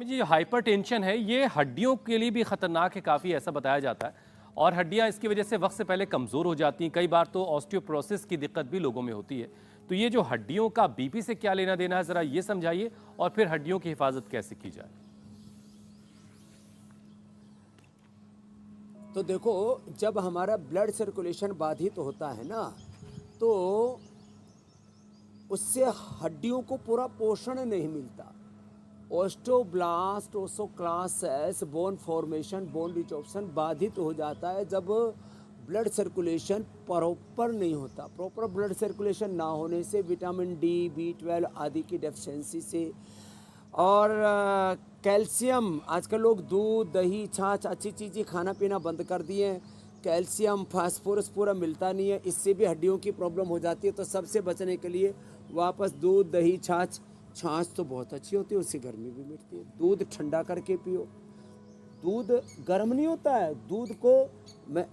जी, hypertension है ये हड्डियों के लिए भी खतरनाक है काफ़ी, ऐसा बताया जाता है। और हड्डियां इसकी वजह से वक्त से पहले कमज़ोर हो जाती हैं। कई बार तो ऑस्टियोप्रोसिस की दिक्कत भी लोगों में होती है। तो ये जो हड्डियों का बीपी से क्या लेना देना है, ज़रा ये समझाइए, और फिर हड्डियों की हिफाजत कैसे की जाए। तो देखो, जब हमारा ब्लड सर्कुलेशन बाधित होता है ना, तो उससे हड्डियों को पूरा पोषण नहीं मिलता। ओस्टोब्लास्ट, ओस्टोक्लास्ट, बोन फॉर्मेशन, बोन रिजॉर्प्शन बाधित हो जाता है जब ब्लड सर्कुलेशन प्रॉपर नहीं होता। प्रॉपर ब्लड सर्कुलेशन ना होने से विटामिन डी, B12 आदि की डेफिशिएंसी से, और कैल्शियम, आजकल लोग दूध, दही, छाछ अच्छी चीज़ें खाना पीना बंद कर दिए हैं। कैल्शियम, फास्फोरस पूरा मिलता नहीं है, इससे भी हड्डियों की प्रॉब्लम हो जाती है। तो सबसे बचने के लिए वापस दूध, दही, छाछ। छाछ तो बहुत अच्छी होती है, उससे गर्मी भी मिटती है। दूध ठंडा करके पियो। दूध गर्म नहीं होता है। दूध को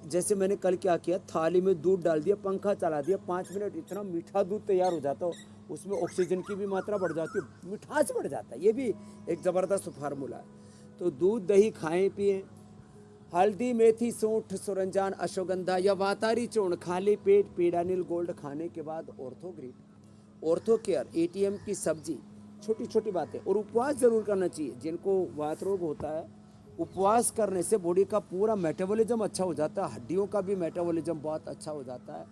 जैसे मैंने कल क्या किया, थाली में दूध डाल दिया, पंखा चला दिया, 5 मिनट, इतना मीठा दूध तैयार हो जाता है। उसमें ऑक्सीजन की भी मात्रा बढ़ जाती है, मिठास बढ़ जाता है। ये भी एक ज़बरदस्त फार्मूला है। तो दूध, दही खाएं पिएं। हल्दी, मेथी, सूंठ, सुरंजान, अश्वगंधा या वातारी चूर्ण खाली पेट पीडानिल गोल्ड खाने के बाद ऑर्थोग्रिप, ऑर्थो केयर, ATM की सब्जी, छोटी छोटी बातें। और उपवास जरूर करना चाहिए। जिनको वात रोग होता है, उपवास करने से बॉडी का पूरा मेटाबॉलिज्म अच्छा हो जाता है, हड्डियों का भी मेटाबॉलिज्म बहुत अच्छा हो जाता है।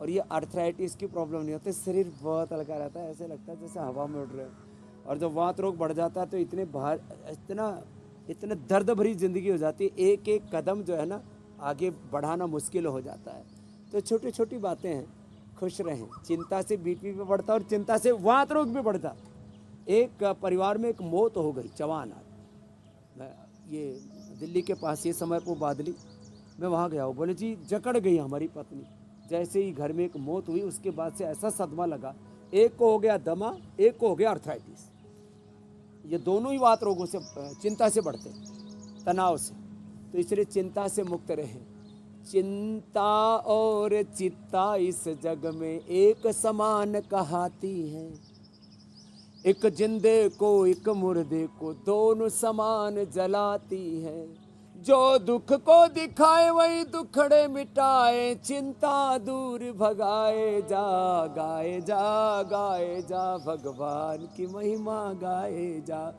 और ये आर्थराइटिस की प्रॉब्लम नहीं होती। शरीर बहुत हल्का रहता है, ऐसे लगता है जैसे हवा में उड़ रहे हैं। और जब वात रोग बढ़ जाता है तो इतने दर्द भरी ज़िंदगी हो जाती है। एक एक कदम जो है ना, आगे बढ़ाना मुश्किल हो जाता है। तो छोटी छोटी बातें हैं। खुश रहें। चिंता से BP भी बढ़ता है और चिंता से वात रोग भी बढ़ता। एक परिवार में एक मौत हो गई, जवान आदमी, ये दिल्ली के पास, ये समय को बादली, मैं वहाँ गया हूँ। बोले जी, जकड़ गई हमारी पत्नी। जैसे ही घर में एक मौत हुई, उसके बाद से ऐसा सदमा लगा। एक को हो गया दमा, एक को हो गया आर्थराइटिस। ये दोनों ही वात रोगों से, चिंता से बढ़ते, तनाव से। तो इसलिए चिंता से मुक्त रहें। चिंता और चित्ता इस जग में एक समान कहाती है। एक जिंदे को एक मुर्दे को दोनों समान जलाती है। जो दुख को दिखाए वही दुखड़े मिटाए। चिंता दूर भगाए जा, गाए जा, गाए जा, भगवान की महिमा गाए जा।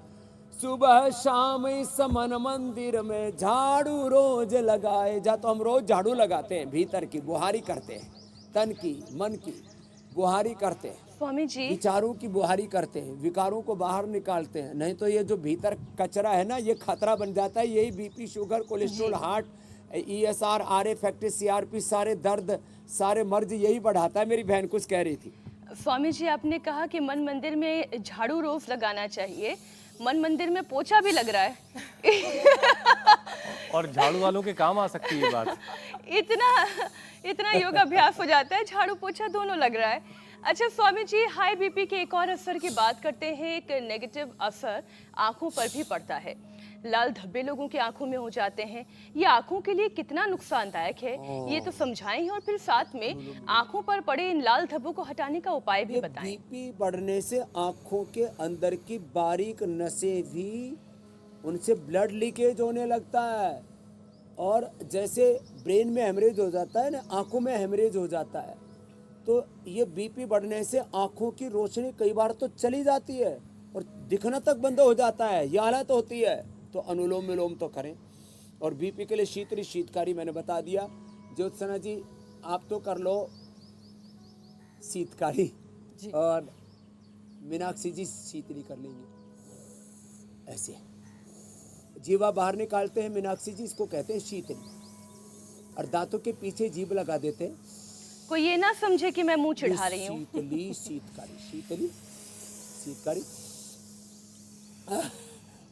सुबह शाम इस मन मंदिर में झाड़ू रोज लगाए जा। तो हम रोज झाड़ू लगाते हैं, भीतर की बुहारी करते हैं, तन की, मन की बुहारी करते हैं, स्वामी जी, विचारों की बुहारी करते हैं, विकारों को बाहर निकालते हैं। नहीं तो ये जो भीतर कचरा है ना, ये खतरा बन जाता है। यही BP, sugar, cholesterol, heart, ESR, RA factor, CRP, सारे दर्द, सारे मर्ज यही बढ़ाता है। मेरी बहन कुछ कह रही थी। स्वामी जी, आपने कहा कि मन मंदिर में झाड़ू रोज लगाना चाहिए। मन मंदिर में पोछा भी लग रहा है। और झाड़ू वालों के काम आ सकती है ये बात। इतना योगाभ्यास हो जाता है, झाड़ू पोछा दोनों लग रहा है। अच्छा स्वामी जी, हाई BP के एक और असर की बात करते हैं। एक नेगेटिव असर आंखों पर भी पड़ता है। लाल धब्बे लोगों की आंखों में हो जाते हैं। ये आंखों के लिए कितना नुकसानदायक है, ये तो समझाएं, और फिर साथ में आंखों पर पड़े इन लाल धब्बों को हटाने का उपाय भी बताएं। BP बढ़ने से आंखों के अंदर की बारीक नसें भी, उनसे ब्लड लीकेज होने लगता है। और जैसे ब्रेन में हेमरेज हो जाता है ना, आंखों में हेमरेज हो जाता है। तो ये BP बढ़ने से आंखों की रोशनी कई बार तो चली जाती है और दिखना तक बंद हो जाता है। यह हालत होती है। तो अनुलोम विलोम तो करें। और BP के लिए शीतली, शीतकारी मैंने बता दिया। ज्योत्सना जी, आप तो कर लो शीतकारी, और मीनाक्षी जी शीतली कर लेंगे। ऐसे जीवा बाहर निकालते हैं मीनाक्षी जी, इसको कहते हैं शीतली। और दांतों के पीछे जीभ लगा देते हैं। कोई ये ना समझे कि मैं मुंह चिढ़ा रही हूँ। शीतली, शीतकारी, शीतली, शीतकारी।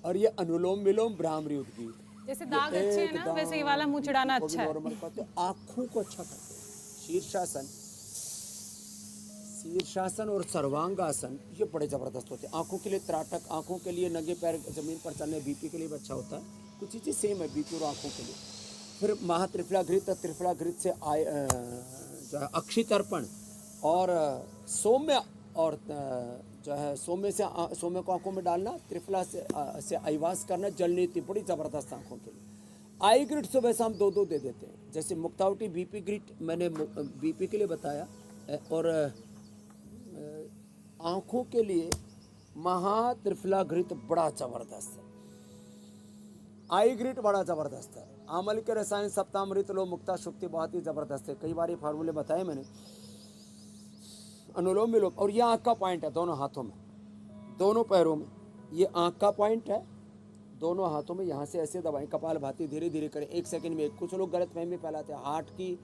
और ये अनुलोम विलोम, भ्रामरी उद्गीत। जैसे दाग अच्छे हैं ना, वैसे ये वाला मुंह चिढ़ाना अच्छा है। आँखों को अच्छा करते हैं। शीर्षासन, शीर्षासन और सर्वांगासन, ये बड़े जबरदस्त होते हैं। आंखों के लिए त्राटक, आंखों के लिए नंगे पैर जमीन पर चलने, BP के लिए भी अच्छा होता है। कुछ चीज़ें सेम है BP और आंखों के लिए। फिर महात्रिफलाघृत, त्रिफलाघृत से जो है अक्षितर्पण और सौम्य और जो है सोमे को आंखों में डालना, त्रिफला से आईवास करना, जल नीति बड़ी ज़बरदस्त आंखों के लिए। आई ग्रिड सुबह शाम 2-2 दे देते हैं, जैसे मुक्तावटी बीपी ग्रिड मैंने बीपी के लिए बताया, और आंखों के लिए महा त्रिफला घृत बड़ा ज़बरदस्त है, आई ग्रिड बड़ा ज़बरदस्त है, आमल के रसायन सप्तामृत लो मुक्ता शुक्ति बहुत ही ज़बरदस्त है। कई बार ये फार्मूले बताए मैंने, अनुलोम विलोम। और ये आँख का पॉइंट है, दोनों हाथों में, दोनों पैरों में, ये आँख का पॉइंट है, दोनों हाथों में, यहाँ से ऐसे दबाएं, कपालभाति धीरे धीरे करें, 1 सेकंड में। कुछ लोग गलत फहमी फैलाते हैं हार्ट की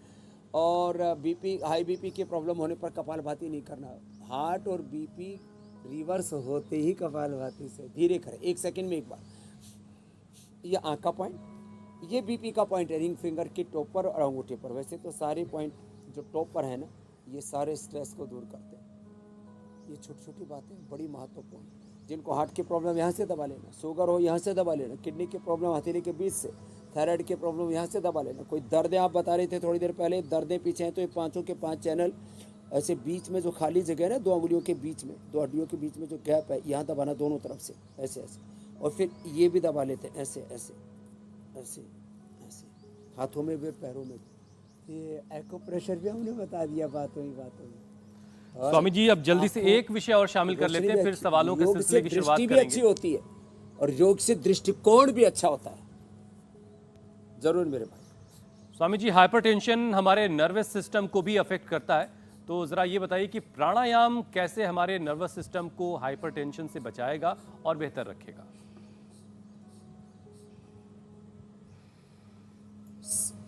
और बीपी, हाई बीपी की प्रॉब्लम होने पर कपालभाति नहीं करना। हार्ट और बीपी रिवर्स होते ही कपालभाति से धीरे करें, 1 सेकंड में एक बार। ये आँख का पॉइंट, ये बीपी का पॉइंट है, रिंग फिंगर की टॉप पर और अंगूठे पर। वैसे तो सारे पॉइंट जो टॉप पर है ना, ये सारे स्ट्रेस को दूर करते हैं। ये छोटी छोटी बातें बड़ी महत्वपूर्ण। जिनको हार्ट की प्रॉब्लम यहाँ से दबा लेना, शुगर हो यहाँ से दबा लेना, किडनी की प्रॉब्लम हथेली के बीच से, थायराइड की प्रॉब्लम यहाँ से दबा लेना। कोई दर्द आप बता रहे थे थोड़ी देर पहले, दर्दें पीछे हैं तो ये 5 के 5 चैनल ऐसे बीच में जो खाली जगह है ना, 2 अंगुलियों के बीच में, 2 हड्डियों के बीच में जो गैप है, यहाँ दबाना दोनों तरफ से, ऐसे ऐसे, और फिर ये भी दबा लेते हैं, ऐसे ऐसे ऐसे ऐसे, हाथों में भी पैरों में भी। ये एक्यूप्रेशर भी हमने बता दिया बातों ही बातों में। स्वामी जी अब जल्दी से एक विषय और शामिल कर लेते हैं, फिर सवालों के सिलसिले की शुरुआत दृष्टि भी अच्छी करेंगे। होती है और योग से दृष्टिकोण भी अच्छा होता है। जरूर मेरे भाई। स्वामी जी, हाइपरटेंशन हमारे नर्वस सिस्टम को भी अफेक्ट करता है, तो जरा ये बताइए कि प्राणायाम कैसे हमारे नर्वस सिस्टम को हाइपरटेंशन से बचाएगा और बेहतर रखेगा।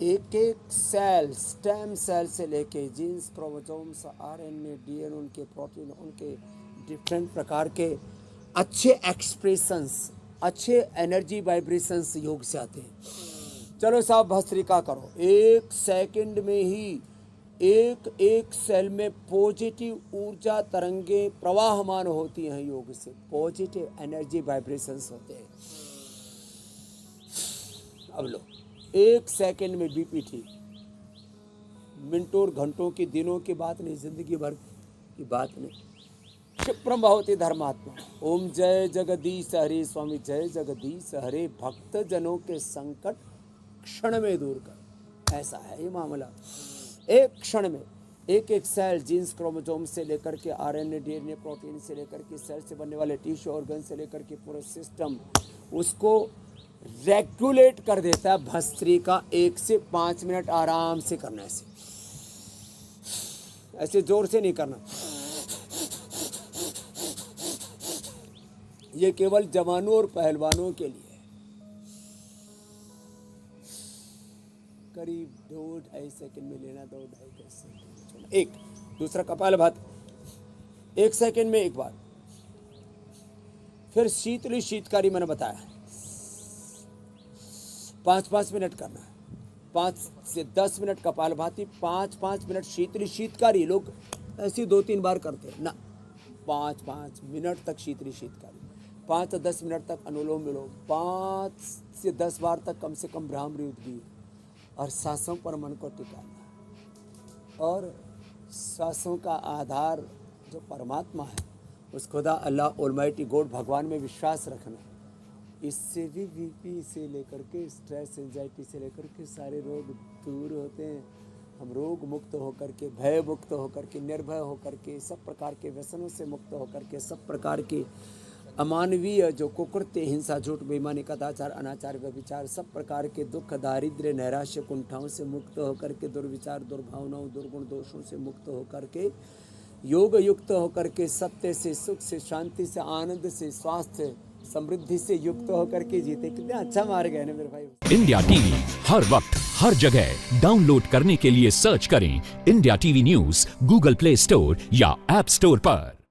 एक एक सेल, स्टेम सेल से लेके जीन्स, क्रोमोसोम्स, आरएनए, डीएनए, उनके प्रोटीन, उनके डिफरेंट प्रकार के अच्छे एक्सप्रेशंस, अच्छे एनर्जी वाइब्रेशंस योग से आते हैं। चलो साहब भस्त्रिका करो, 1 सेकंड में ही एक एक सेल में पॉजिटिव ऊर्जा तरंगे प्रवाहमान होती हैं। योग से पॉजिटिव एनर्जी वाइब्रेशंस होते हैं। अब लो, 1 सेकंड में बीपी ठीक, मिनटों और घंटों की, दिनों की बात नहीं, जिंदगी भर की बात नहीं। क्षिप्रम भवति धर्मात्मा। ओम जय जगदीश हरे। स्वामी जय जगदीश हरे। भक्त जनों के संकट क्षण में दूर कर, ऐसा है ये मामला। एक क्षण में एक एक सेल, जीन्स, क्रोमोसोम से लेकर के आरएनए, डीएनए, प्रोटीन से लेकर के सेल से बनने वाले टिश्यू ऑर्गन से लेकर के पूरे सिस्टम, उसको रेगुलेट कर देता है भस्त्रिका। 1 से 5 मिनट आराम से करना, ऐसे जोर से नहीं करना। ये केवल जवानों और पहलवानों के लिए है। करीब 2-2.5 सेकंड में लेना, 2-2.5 सेकंड। एक दूसरा कपालभाति 1 सेकंड में एक बार। फिर शीतली शीतकारी मैंने बताया 5-5 मिनट करना है। 5 से 10 मिनट कपालभाति, 5-5 मिनट शीतली शीतकारी। लोग ऐसे 2-3 बार करते हैं ना, 5-5 मिनट तक शीतली शीतकारी, 5 से 10 मिनट तक अनुलोम विलोम, 5 से 10 बार तक कम से कम भ्रामरी उद्गीत, और सांसों पर मन को टिकाना। और सांसों का आधार जो परमात्मा है, उस खुदा अल्लाह ऑलमाइटी गॉड भगवान में विश्वास रखना। इससे भी बीपी से लेकर के स्ट्रेस, एंजाइटी से लेकर के सारे रोग दूर होते हैं। हम रोग मुक्त होकर के, भय मुक्त होकर के, निर्भय होकर के, सब प्रकार के व्यसनों से मुक्त होकर के, सब प्रकार के अमानवीय जो कुकृत्य, हिंसा, झूठ, बेईमानी, कदाचार, अनाचार, व्यभिचार, सब प्रकार के दुख, दारिद्र्य, नैराश्य, कुंठाओं से मुक्त होकर के, दुर्विचार, दुर्भावनाओं, दुर्गुण, दोषों से मुक्त होकर के, योग युक्त होकर के, सत्य से, सुख से, शांति से, आनंद से, स्वास्थ्य, समृद्धि से युक्त होकर के जीते। कितना अच्छा मार्ग है ना मेरे भाई। इंडिया टीवी हर वक्त हर जगह डाउनलोड करने के लिए सर्च करें India TV news Google play store या ऐप स्टोर पर।